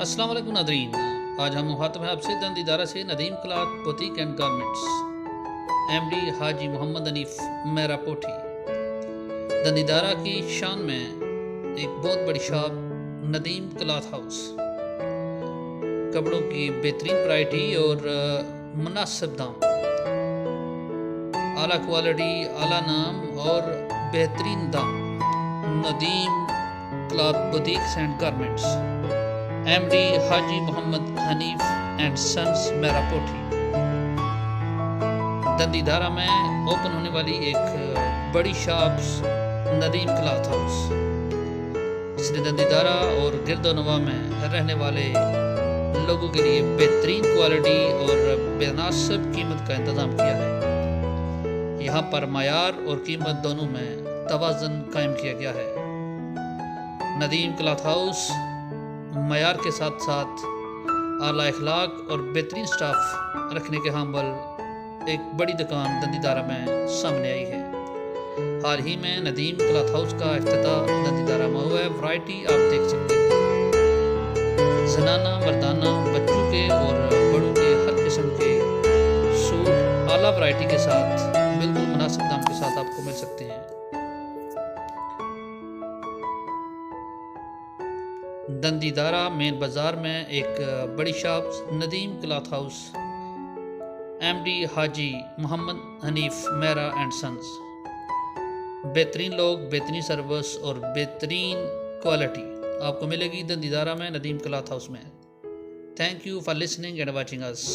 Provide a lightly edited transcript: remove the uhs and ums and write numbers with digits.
अस्सलाम वालेकुम नादरीन, आज हम मुखातब हैं आपसे दंदीदारा से Nadeem cloth boutique and garments MD Haji Mohammad Hanif Mera पोठी। दंदीदारा की शान में एक बहुत बड़ी शॉप नदीम क्लॉथ हाउस, कपड़ों की बेहतरीन वैरायटी और मुनासिब दाम, आला क्वालिटी, आला नाम और बेहतरीन दाम। Nadeem cloth boutiques and garments, MD Haji Mohammad Hanif and sons मेरा पोठी। दंदीदारा में ओपन होने वाली एक बड़ी शॉप नदीम क्लॉथ हाउस, इसलिए दंदीदारा और गिरदोनवा में रहने वाले लोगों के लिए बेहतरीन क्वालिटी और बेनासिब कीमत का इंतज़ाम किया है। यहाँ पर मायार और कीमत दोनों में तवाज़ुन कायम किया गया है। नदीम क्लॉथ हाउस मयार के साथ साथ आला अखलाक और बेहतरीन स्टाफ रखने के हामिल एक बड़ी दुकान दंदीदारा में सामने आई है। हाल ही में नदीम क्लॉथ हाउस का इफ्तिताह दंदीदारा में हुआ है। वैरायटी आप देख सकते हैं, जनाना, मर्दाना, बच्चों के और बड़ों के हर किस्म के सूट आला वैरायटी के साथ बिल्कुल मुनासिब दाम के साथ आपको मिल सकते हैं। दंदीदारा मेन बाज़ार में एक बड़ी shop Nadeem cloth house, MD Haji Mohammad Hanif Mera and sons. बेहतरीन लोग, बेहतरीन सर्विस और बेहतरीन क्वालिटी आपको मिलेगी दंदीदारा में नदीम क्लॉथ हाउस में। Thank you for listening and watching us.